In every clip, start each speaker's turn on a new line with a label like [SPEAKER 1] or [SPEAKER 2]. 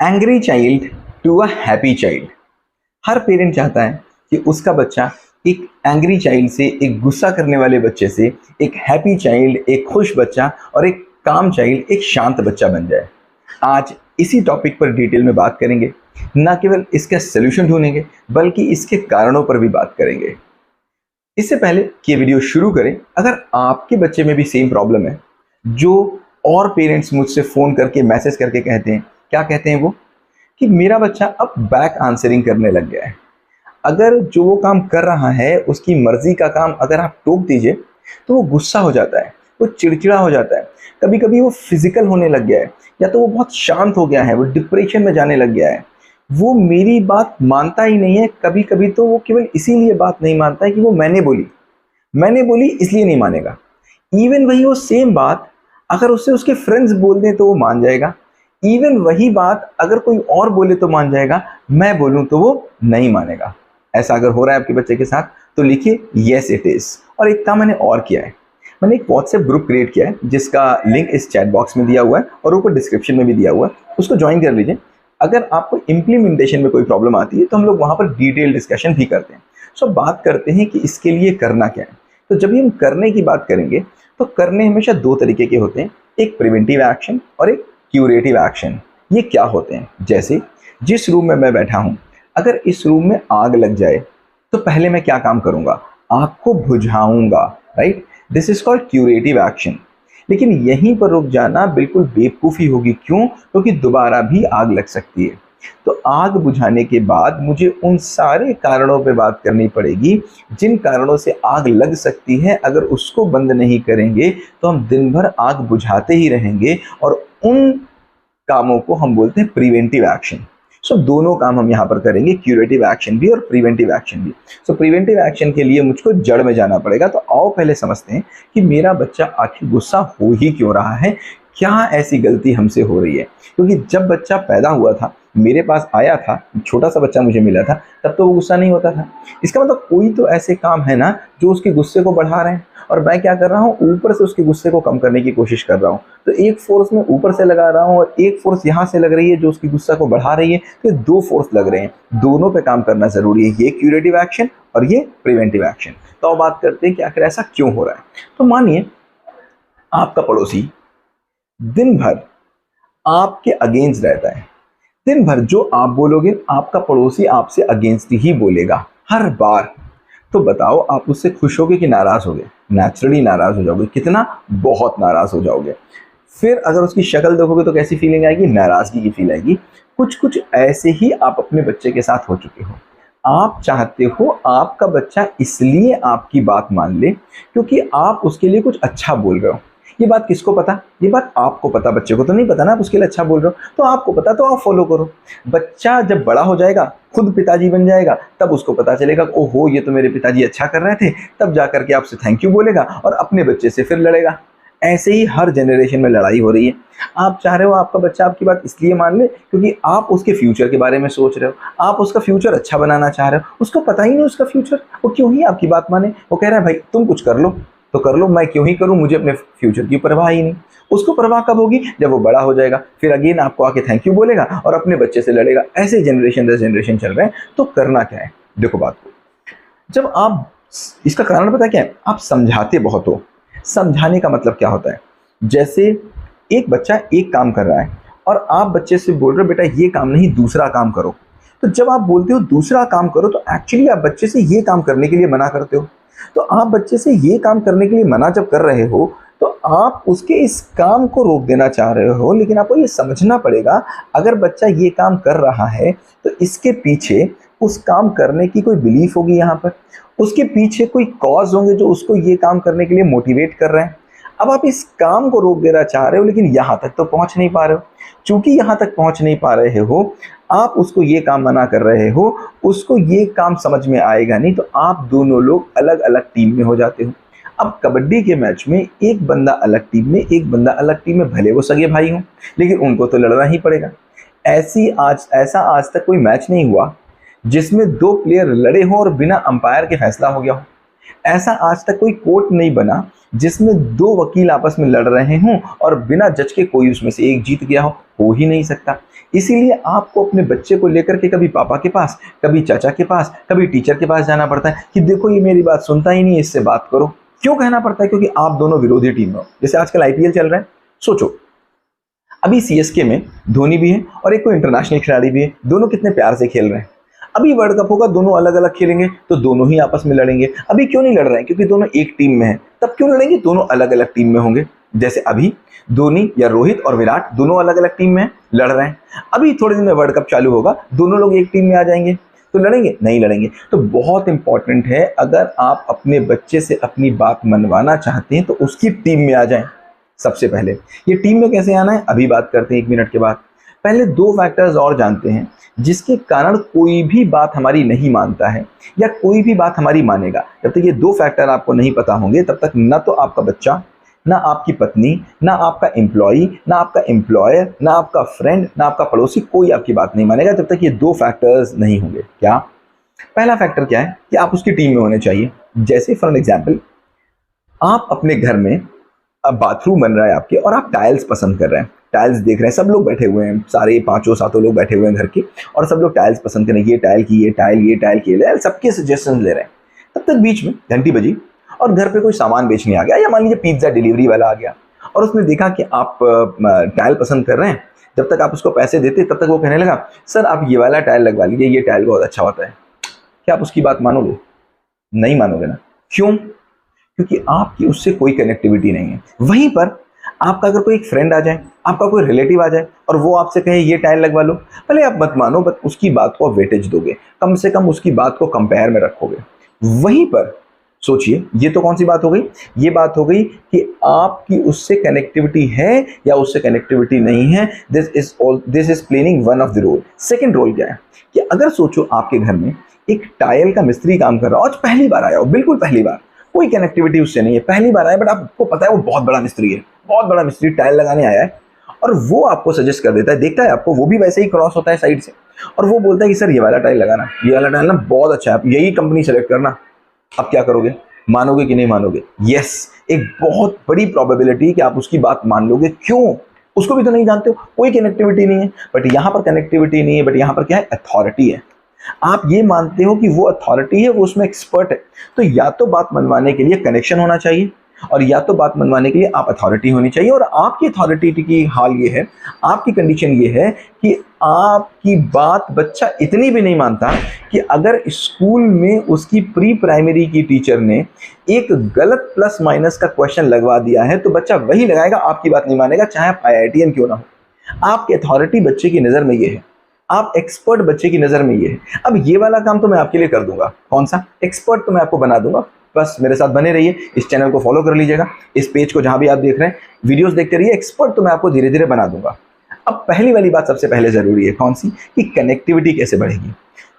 [SPEAKER 1] Angry child to a happy child. हर parent चाहता है कि उसका बच्चा एक एंग्री चाइल्ड से, एक गुस्सा करने वाले बच्चे से, एक हैप्पी चाइल्ड, एक खुश बच्चा और एक काम चाइल्ड, एक शांत बच्चा बन जाए। आज इसी टॉपिक पर डिटेल में बात करेंगे। न केवल इसका सलूशन ढूंढेंगे बल्कि इसके कारणों पर भी बात करेंगे। इससे पहले कि वीडियो शुरू करें, अगर आपके बच्चे में भी सेम प्रॉब्लम है, जो और पेरेंट्स मुझसे फ़ोन करके मैसेज करके कहते हैं, क्या कहते हैं वो, कि मेरा बच्चा अब बैक आंसरिंग करने लग गया है। अगर जो वो काम कर रहा है उसकी मर्जी का काम अगर आप टोक दीजिए तो वो गुस्सा हो जाता है, वो चिड़चिड़ा हो जाता है, कभी कभी वो फिजिकल होने लग गया है, या तो वो बहुत शांत हो गया है, वो डिप्रेशन में जाने लग गया है, वो मेरी बात मानता ही नहीं है। कभी कभी तो वो केवल इसीलिए बात नहीं मानता है कि वो मैंने बोली इसलिए नहीं मानेगा। इवन वही वो सेम बात अगर उससे उसके फ्रेंड्स बोल दें तो वो मान जाएगा। इवन वही बात अगर कोई और बोले तो मान जाएगा, मैं बोलूं तो वो नहीं मानेगा। ऐसा अगर हो रहा है आपके बच्चे के साथ तो लिखिए यस इट इज। और एक काम मैंने और किया है, मैंने एक व्हाट्सएप ग्रुप क्रिएट किया है जिसका लिंक इस चैट बॉक्स में दिया हुआ है और ऊपर डिस्क्रिप्शन में भी दिया हुआ है, उसको ज्वाइन कर लीजिए। अगर आपको इम्प्लीमेंटेशन में कोई प्रॉब्लम आती है तो हम लोग वहाँ पर डिटेल डिस्कशन भी करते हैं। सो बात करते हैं कि इसके लिए करना क्या है। तो जब हम करने की बात करेंगे तो करने हमेशा दो तरीके के होते हैं, एक प्रिवेंटिव एक्शन और एक क्यूरेटिव एक्शन। ये क्या होते हैं, जैसे जिस रूम में मैं बैठा हूँ, अगर इस रूम में आग लग जाए तो पहले मैं क्या काम करूँगा, आग को बुझाऊंगा, right. This is called curative action. लेकिन यहीं पर रुक जाना बिल्कुल बेवकूफ़ी होगी। क्यों? क्योंकि दोबारा भी आग लग सकती है। तो आग बुझाने के बाद मुझे उन सारे कारणों पे बात करनी पड़ेगी जिन कारणों से आग लग सकती है। अगर उसको बंद नहीं करेंगे तो हम दिन भर आग बुझाते ही रहेंगे, और उन कामों को हम बोलते हैं प्रिवेंटिव एक्शन। सो दोनों काम हम यहाँ पर करेंगे, क्यूरेटिव एक्शन भी और प्रिवेंटिव एक्शन भी। सो प्रिवेंटिव एक्शन के लिए मुझको जड़ में जाना पड़ेगा। तो आओ पहले समझते हैं कि मेरा बच्चा आखिर गुस्सा हो ही क्यों रहा है, क्या ऐसी गलती हमसे हो रही है। क्योंकि जब बच्चा पैदा हुआ था, मेरे पास आया था, छोटा सा बच्चा मुझे मिला था, तब तो वो गुस्सा नहीं होता था। इसका मतलब कोई तो ऐसे काम है ना जो उसके गुस्से को बढ़ा रहे हैं, और मैं क्या कर रहा हूँ, ऊपर से उसके गुस्से को कम करने की कोशिश कर रहा हूँ। तो एक फोर्स मैं ऊपर से लगा रहा हूँ और एक फोर्स यहाँ से लग रही है जो उसकी गुस्सा को बढ़ा रही है। तो दो फोर्स लग रहे हैं, दोनों पे काम करना जरूरी है, ये क्यूरेटिव एक्शन और ये प्रिवेंटिव एक्शन। तो अब बात करते हैं कि आखिर ऐसा क्यों हो रहा है। तो मानिए आपका पड़ोसी दिन भर आपके अगेंस्ट रहता है। दिन भर जो आप बोलोगे आपका पड़ोसी आपसे अगेंस्ट ही बोलेगा हर बार। तो बताओ आप उससे खुश होगे कि नाराज होगे? नेचुरली नाराज हो जाओगे। कितना? बहुत नाराज हो जाओगे। फिर अगर उसकी शक्ल देखोगे तो कैसी फीलिंग आएगी? नाराजगी की फील आएगी। कुछ कुछ ऐसे ही आप अपने बच्चे के साथ हो चुके हो। आप चाहते हो आपका बच्चा इसलिए आपकी बात मान ले क्योंकि आप उसके लिए कुछ अच्छा बोल रहे हो। ये बात किसको पता? ये बात आपको पता, बच्चे को तो नहीं पता ना। आप उसके लिए अच्छा बोल रहे हो तो आपको पता, तो आप फॉलो करो। बच्चा जब बड़ा हो जाएगा, खुद पिताजी बन जाएगा, तब उसको पता चलेगा ओहो ये तो मेरे पिताजी अच्छा कर रहे थे, तब जा करके आपसे थैंक यू बोलेगा और अपने बच्चे से फिर लड़ेगा। ऐसे ही हर जनरेशन में लड़ाई हो रही है। आप चाह रहे हो आपका बच्चा आपकी बात इसलिए मान ले क्योंकि आप उसके फ्यूचर के बारे में सोच रहे हो, आप उसका फ्यूचर अच्छा बनाना चाह रहे हो। उसको पता ही नहीं उसका फ्यूचर, वो क्यों ही आपकी बात माने। वो कह रहा है भाई तुम कुछ कर लो तो कर लो, मैं क्यों ही करूं, मुझे अपने फ्यूचर की परवाह ही नहीं। उसको परवाह कब होगी? जब वो बड़ा हो जाएगा, फिर अगेन आपको आके थैंक यू बोलेगा और अपने बच्चे से लड़ेगा। ऐसे जनरेशन दर जनरेशन चल रहे हैं। तो करना क्या है, देखो बात को, जब आप, इसका कारण पता क्या है, आप समझाते बहुत हो। समझाने का मतलब क्या होता है, जैसे एक बच्चा एक काम कर रहा है और आप बच्चे से बोल रहे हो बेटा ये काम नहीं दूसरा काम करो। तो जब आप बोलते हो दूसरा काम करो तो एक्चुअली आप बच्चे से ये काम करने के लिए मना करते हो। तो आप बच्चे से ये काम करने के लिए मना जब कर रहे हो तो आप उसके इस काम को रोक देना चाह रहे हो। लेकिन आपको ये समझना पड़ेगा, अगर बच्चा ये काम कर रहा है तो इसके पीछे उस काम करने की कोई बिलीफ होगी, यहाँ पर उसके पीछे कोई कॉज होंगे जो उसको ये काम करने के लिए मोटिवेट कर रहे हैं। अब आप इस काम को रोक देना चाह रहे हो लेकिन यहाँ तक तो पहुँच नहीं पा रहे हो। चूंकि यहाँ तक पहुँच नहीं पा रहे हो, आप उसको ये काम मना कर रहे हो, उसको ये काम समझ में आएगा नहीं, तो आप दोनों लोग अलग अलग टीम में हो जाते हो। अब कबड्डी के मैच में एक बंदा अलग टीम में, एक बंदा अलग टीम में, भले वो सगे भाई हों लेकिन उनको तो लड़ना ही पड़ेगा। ऐसा आज तक कोई मैच नहीं हुआ जिसमें दो प्लेयर लड़े हों और बिना अंपायर के फैसला हो गया हो। ऐसा आज तक कोई कोर्ट नहीं बना जिसमें दो वकील आपस में लड़ रहे हों और बिना जज के कोई उसमें से एक जीत गया हो ही नहीं सकता। इसीलिए आपको अपने बच्चे को लेकर के कभी पापा के पास, कभी चाचा के पास, कभी टीचर के पास जाना पड़ता है कि देखो ये मेरी बात सुनता ही नहीं है, इससे बात करो। क्यों कहना पड़ता है? क्योंकि आप दोनों विरोधी टीम में हो। जैसे आजकल आईपीएल चल रहा है, सोचो अभी सीएसके में धोनी भी है और एक कोई इंटरनेशनल खिलाड़ी भी है, दोनों कितने प्यार से खेल रहे हैं। अभी वर्ल्ड कप होगा, दोनों अलग अलग खेलेंगे तो दोनों ही आपस में लड़ेंगे। अभी क्यों नहीं लड़ रहे हैं? क्योंकि दोनों एक टीम में हैं। तब क्यों लड़ेंगे? दोनों अलग अलग टीम में होंगे। जैसे अभी धोनी या रोहित और विराट दोनों अलग अलग टीम में लड़ रहे हैं। अभी थोड़े दिन में वर्ल्ड कप चालू होगा, दोनों लोग एक टीम में आ जाएंगे तो लड़ेंगे? नहीं लड़ेंगे। तो बहुत इंपॉर्टेंट है, अगर आप अपने बच्चे से अपनी बात मनवाना चाहते हैं तो उसकी टीम में आ जाएं। सबसे पहले ये टीम में कैसे आना है अभी बात करते हैं 1 मिनट के बाद। पहले 2 फैक्टर्स और जानते हैं जिसके कारण कोई भी बात हमारी नहीं मानता है या कोई भी बात हमारी मानेगा। जब तक ये 2 फैक्टर आपको नहीं पता होंगे तब तक ना तो आपका बच्चा, ना आपकी पत्नी, ना आपका एम्प्लॉई, ना आपका एम्प्लॉयर, ना आपका फ्रेंड, ना आपका पड़ोसी, कोई आपकी बात नहीं मानेगा जब तक ये 2 फैक्टर्स नहीं होंगे। क्या? पहला फैक्टर क्या है कि आप उसकी टीम में होने चाहिए। जैसे फॉर एग्जाम्पल, आप अपने घर में, अब बाथरूम बन रहा है आपके और आप टाइल्स पसंद कर रहे हैं, टाइल्स देख रहे हैं, सब लोग बैठे हुए हैं, सारे 5-7 लोग बैठे हुए हैं घर के और सब लोग टाइल्स पसंद कर रहे हैं, ये टाइल की, ये टाइल की, सबके सजेशन ले रहे हैं। तब तक बीच में घंटी बजी और घर पे कोई सामान बेचने आ गया, या मान लीजिए पिज्ज़ा डिलीवरी वाला आ गया और उसने देखा कि आप टाइल पसंद कर रहे हैं। जब तक आप उसको पैसे देते तब तक वो कहने लगा, सर आप ये वाला टाइल लगवा लीजिए, ये टाइल बहुत अच्छा होता है। क्या आप उसकी बात मानोगे? नहीं मानोगे ना। क्यों? क्योंकि आपकी उससे कोई कनेक्टिविटी नहीं है। वहीं पर आपका अगर कोई एक फ्रेंड आ जाए, आपका कोई रिलेटिव आ जाए और वो आपसे कहे ये टाइल लगवा लो, भले आप मत मानो, बट उसकी बात को वेटेज दोगे, कम से कम उसकी बात को कंपेयर में रखोगे। वहीं पर सोचिए, ये तो कौन सी बात हो गई? ये बात हो गई कि आपकी उससे कनेक्टिविटी है या उससे कनेक्टिविटी नहीं है। This is playing one of the role. Second role क्या है कि अगर सोचो आपके घर में एक टाइल का मिस्त्री काम कर रहा हो, आज पहली बार आया हो, बिल्कुल पहली बार, कोई कनेक्टिविटी उससे नहीं है, पहली बार आया, बट आपको पता है वो बहुत बड़ा मिस्त्री है, बहुत बड़ा मिस्त्री टाइल लगाने आया है और वो आपको सजेस्ट कर देता है, देखता है आपको, वो भी वैसे ही क्रॉस होता है साइड से और वो बोलता है कि सर ये वाला टाइल लगाना, ये वाला टाइल ना बहुत अच्छा है, आप यही कंपनी सेलेक्ट करना। अब क्या करोगे? मानोगे कि नहीं मानोगे? यस, एक बहुत बड़ी प्रोबेबिलिटी कि आप उसकी बात मान लोगे। क्यों? उसको भी तो नहीं जानते हो, कोई कनेक्टिविटी नहीं है। बट यहाँ पर कनेक्टिविटी नहीं है, बट यहाँ पर क्या है? अथॉरिटी है। आप ये मानते हो कि वो अथॉरिटी है, वो उसमें एक्सपर्ट है। तो या तो बात मनवाने के लिए कनेक्शन होना चाहिए और या तो बात मनवाने के लिए आप अथॉरिटी होनी चाहिए। और आपकी अथॉरिटी की हाल ये है, आपकी कंडीशन ये है कि आपकी बात बच्चा इतनी भी नहीं मानता कि अगर स्कूल में उसकी प्री प्राइमरी की टीचर ने एक गलत प्लस माइनस का क्वेश्चन लगवा दिया है तो बच्चा वही लगाएगा, आपकी बात नहीं मानेगा, चाहे आप IITian क्यों ना हो। आपकी अथॉरिटी बच्चे की नज़र में ये है, आप एक्सपर्ट बच्चे की नज़र में ये है। अब ये वाला काम तो मैं आपके लिए कर दूंगा, कौन सा? एक्सपर्ट तो मैं आपको बना दूंगा। बस मेरे साथ बने रहिए, इस चैनल को फॉलो कर लीजिएगा, इस पेज को जहां भी आप देख रहे हैं वीडियोस देखते रहिए। एक्सपर्ट तो मैं आपको धीरे धीरे बना दूंगा। अब पहली वाली बात सबसे पहले ज़रूरी है, कौन सी? कि कनेक्टिविटी कैसे बढ़ेगी।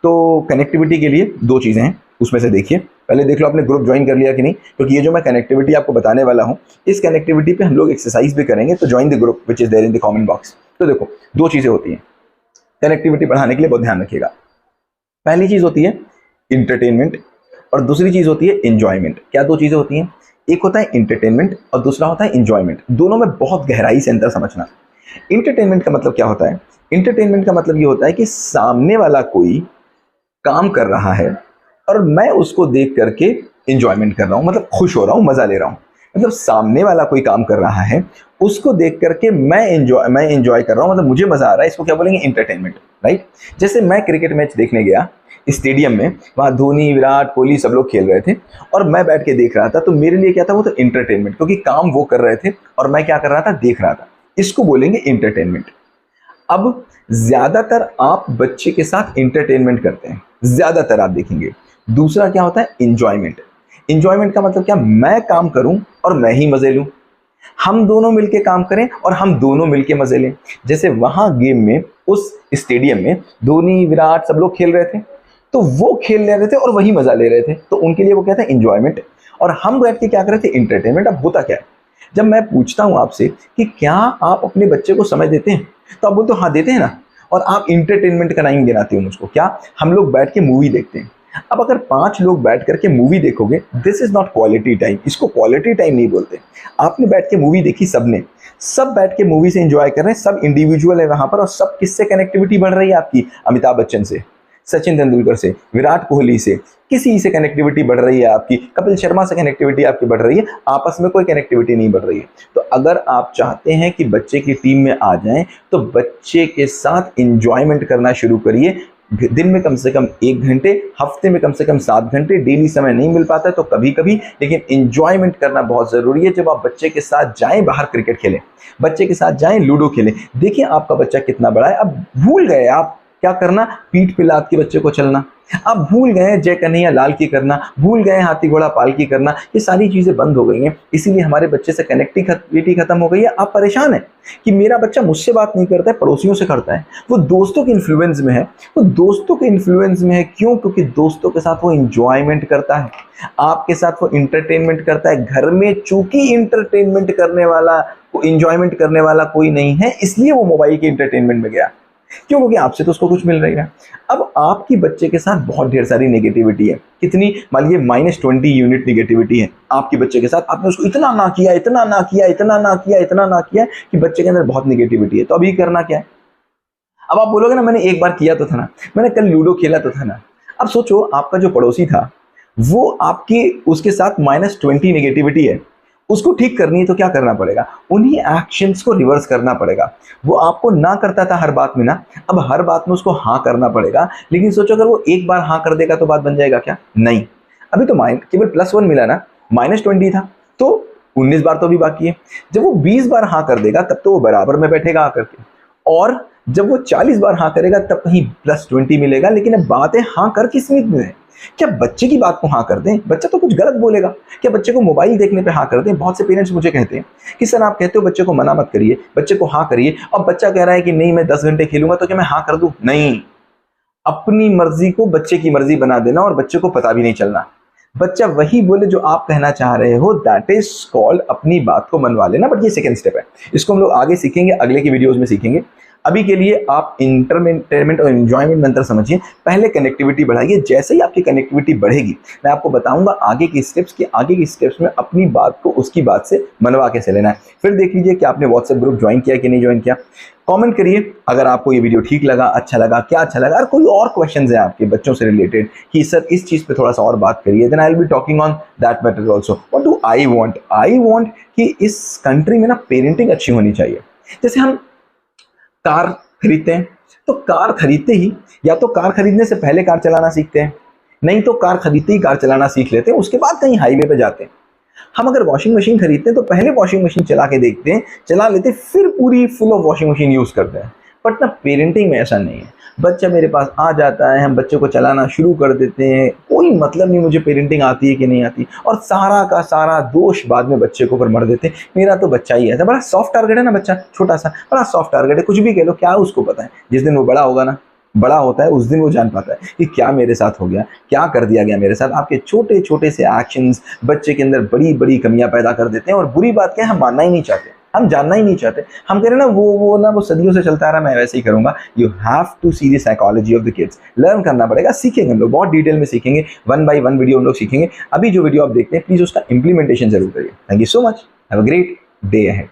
[SPEAKER 1] तो कनेक्टिविटी के लिए 2 चीज़ें हैं, उसमें से देखिए, पहले देख लो आपने ग्रुप ज्वाइन कर लिया कि नहीं, क्योंकि ये जो मैं कनेक्टिविटी आपको बताने वाला हूँ, इस कनेक्टिविटी पे हम लोग एक्सरसाइज भी करेंगे। तो join the group which is there in the comment box. तो देखो, 2 चीज़ें होती हैं कनेक्टिविटी बढ़ाने के लिए, बहुत ध्यान रखिएगा। पहली चीज़ होती है इंटरटेनमेंट और दूसरी चीज़ होती है इंजॉयमेंट। क्या 2 चीज़ें होती हैं? एक होता है इंटरटेनमेंट और दूसरा होता है इंजॉयमेंट। दोनों में बहुत गहराई से अंतर समझना। इंटरटेनमेंट का मतलब क्या होता है? इंटरटेनमेंट का मतलब ये होता है कि सामने वाला कोई काम कर रहा है और मैं उसको देख करके इंजॉयमेंट कर रहा हूँ, मतलब खुश हो रहा हूँ, मज़ा ले रहा हूँ। मतलब सामने वाला कोई काम कर रहा है, उसको देख करके मैं एंजॉय कर रहा हूँ, मतलब मुझे मज़ा आ रहा है। इसको क्या बोलेंगे? Entertainment, right. जैसे मैं क्रिकेट मैच देखने गया स्टेडियम में, वहाँ धोनी, विराट कोहली सब लोग खेल रहे थे और मैं बैठ के देख रहा था, तो मेरे लिए क्या था? वो तो इंटरटेनमेंट, क्योंकि काम वो कर रहे थे और मैं क्या कर रहा था? देख रहा था। इसको बोलेंगे इंटरटेनमेंट। अब ज़्यादातर आप बच्चे के साथ इंटरटेनमेंट करते हैं, ज़्यादातर आप देखेंगे। दूसरा क्या होता है? इंजॉयमेंट। इंजॉयमेंट का मतलब क्या? मैं काम करूं और मैं ही मजे लूं, हम दोनों मिलके काम करें और हम दोनों मिलके मजे लें। जैसे वहां गेम में, उस स्टेडियम में धोनी, विराट सब लोग खेल रहे थे, तो वो खेल ले रहे थे और वही मजा ले रहे थे, तो उनके लिए वो क्या था? इंजॉयमेंट। और हम बैठ के क्या कर रहे थे? इंटरटेनमेंट। अब होता क्या है, जब मैं पूछता हूं आपसे कि क्या आप अपने बच्चे को समय देते हैं, तो आप बोलते हो हाँ देते हैं ना, और आप इंटरटेनमेंट का नाम गिनाते हो मुझको। क्या? हम लोग बैठ के मूवी देखते हैं, अब अगर 5 लोग बैठ करके मूवी देखोगे, this is not quality time, इसको क्वालिटी टाइम नहीं बोलते। आपने बैठ के मूवी देखी, सबने, सब बैठ के मूवी से एंजॉय कर रहे हैं, सब इंडिविजुअल है वहां पर, और सब किससे कनेक्टिविटी बढ़ रही है आपकी? अमिताभ बच्चन से, सचिन तेंदुलकर से, विराट कोहली से, किसी से कनेक्टिविटी बढ़ रही है आपकी, कपिल शर्मा से कनेक्टिविटी आपकी बढ़ रही है, आपस में कोई कनेक्टिविटी नहीं बढ़ रही है। तो अगर आप चाहते हैं कि बच्चे की टीम में आ जाएं, तो बच्चे के साथ एंजॉयमेंट करना शुरू करिए। दिन में कम से कम 1 घंटे, हफ्ते में कम से कम 7 घंटे, डेली समय नहीं मिल पाता है तो कभी कभी, लेकिन एंजॉयमेंट करना बहुत ज़रूरी है। जब आप बच्चे के साथ जाएं बाहर क्रिकेट खेलें, बच्चे के साथ जाएं लूडो खेलें, देखिए आपका बच्चा कितना बड़ा है। अब भूल गए आप क्या करना, पीठ पे लाद के बच्चे को चलना, आप भूल गए जय कन्हैया लाल की करना, भूल गए हाथी घोड़ा पाल की करना, ये सारी चीज़ें बंद हो गई हैं। इसीलिए हमारे बच्चे से कनेक्टिविटी खत्म हो गई है। आप परेशान हैं कि मेरा बच्चा मुझसे बात नहीं करता है, पड़ोसियों से करता है, वो दोस्तों के इन्फ्लुएंस में है, वो दोस्तों के इन्फ्लुएंस में है। क्यों? क्योंकि दोस्तों के साथ वो इंजॉयमेंट करता है, आपके साथ वो इंटरटेनमेंट करता है। घर में चूंकि इंटरटेनमेंट करने वाला, इंजॉयमेंट करने वाला कोई नहीं है, इसलिए वो मोबाइल के इंटरटेनमेंट में गया। क्यों? क्योंकि आपसे तो उसको कुछ मिल रही है। अब आपकी बच्चे के साथ बहुत ढेर सारी नेगेटिविटी है। कितनी? मान लीजिए -20 यूनिट नेगेटिविटी है आपके बच्चे के साथ। आपने उसको इतना ना किया, इतना ना किया, इतना ना किया, इतना ना किया कि बच्चे के अंदर बहुत नेगेटिविटी है। तो अभी करना क्या है? अब आप बोलोगे ना मैंने एक बार किया तो था ना, मैंने कल लूडो खेला तो था ना। अब सोचो आपका जो पड़ोसी था वो आपके, उसके साथ -20 नेगेटिविटी है, उसको ठीक करनी है तो क्या करना पड़ेगा? उन्हीं एक्शंस को रिवर्स करना पड़ेगा। वो आपको ना करता था हर बात में ना, अब हर बात में उसको हाँ करना पड़ेगा। लेकिन सोचो अगर वो एक बार हाँ कर देगा तो बात बन जाएगा क्या? नहीं। अभी तो केवल +1 मिला ना, -20 था तो 19 बार तो अभी बाकी है। जब वो 20 बार हाँ कर देगा तब तो वो बराबर में बैठेगा आकर के, और जब वो 40 बार हाँ करेगा तब कहीं +20 मिलेगा। लेकिन अब बात है हाँ कर किस में है? क्या बच्चे की बात को हाँ कर दें? बच्चा तो कुछ गलत बोलेगा। क्या बच्चे को मोबाइल देखने पे हाँ कर दें? बहुत से पेरेंट्स मुझे कहते हैं कि सर आप कहते हो बच्चे को मना मत करिए, बच्चे को हाँ करिए। अब बच्चा कह रहा है कि नहीं मैं 10 घंटे खेलूंगा, तो क्या मैं हाँ कर दूं? नहीं। अपनी मर्जी को बच्चे की मर्जी बना देना और बच्चे को पता भी नहीं चलना। बच्चा वही बोले जो आप कहना चाह रहे हो, दैट इज कॉल्ड अपनी बात को मनवा लेना। बट ये सेकंड स्टेप है, इसको हम लोग आगे सीखेंगे, अगले की वीडियोस में सीखेंगे। अभी के लिए आप इंटरटेनमेंट और एंजॉयमेंट मंत्र समझिए। पहले कनेक्टिविटी बढ़ाइए, जैसे ही आपकी कनेक्टिविटी बढ़ेगी मैं आपको बताऊंगा आगे की स्टेप्स कि आगे की स्टेप्स में अपनी बात को उसकी बात से मनवा कैसे लेना है। फिर देख लीजिए कि आपने व्हाट्सएप ग्रुप ज्वाइन किया कि नहीं ज्वाइन किया। कमेंट करिए अगर आपको ये वीडियो ठीक लगा, अच्छा लगा, क्या अच्छा लगा, और कोई और क्वेश्चंस है आपके बच्चों से रिलेटेड कि सर इस चीज़ पे थोड़ा सा और बात करिए, then I will be talking on that matter also. What do I want? I want कि इस कंट्री में ना पेरेंटिंग अच्छी होनी चाहिए। जैसे हम कार खरीदते हैं तो कार खरीदते ही, या तो कार खरीदने से पहले कार चलाना सीखते हैं, नहीं तो कार खरीदते ही कार चलाना सीख लेते हैं, उसके बाद कहीं हाईवे पे जाते हैं। हम अगर वॉशिंग मशीन खरीदते हैं तो पहले वॉशिंग मशीन चला के देखते हैं, चला लेते हैं, फिर पूरी full of washing machine use करते हैं। बट ना पेरेंटिंग में ऐसा नहीं है। बच्चा मेरे पास आ जाता है, हम बच्चे को चलाना शुरू कर देते हैं, कोई मतलब नहीं मुझे पेरेंटिंग आती है कि नहीं आती, और सारा का सारा दोष बाद में बच्चे को ऊपर मर देते हैं। मेरा तो बच्चा ही ऐसा, बड़ा सॉफ्ट टारगेट है ना बच्चा, छोटा सा बड़ा सॉफ्ट टारगेट है, कुछ भी कह लो, क्या उसको पता है। जिस दिन वो बड़ा होगा ना, बड़ा होता है, उस दिन वो जान पाता है कि क्या मेरे साथ हो गया, क्या कर दिया गया मेरे साथ। आपके छोटे छोटे से एक्शंस बच्चे के अंदर बड़ी बड़ी कमियां पैदा कर देते हैं। और बुरी बात क्या है, हम मानना ही नहीं चाहते, हम जानना ही नहीं चाहते। हम कह रहे हैं ना वो सदियों से चलता रहा, मैं वैसे ही करूंगा। You have to see the psychology of the kids, learn करना पड़ेगा, सीखेंगे हम लोग, बहुत डिटेल में सीखेंगे, 1 by 1 वीडियो हम लोग सीखेंगे। अभी जो वीडियो आप देखते हैं प्लीज उसका इंप्लीमेंटेशन जरूर करिए। Thank you so much, have a great day ahead.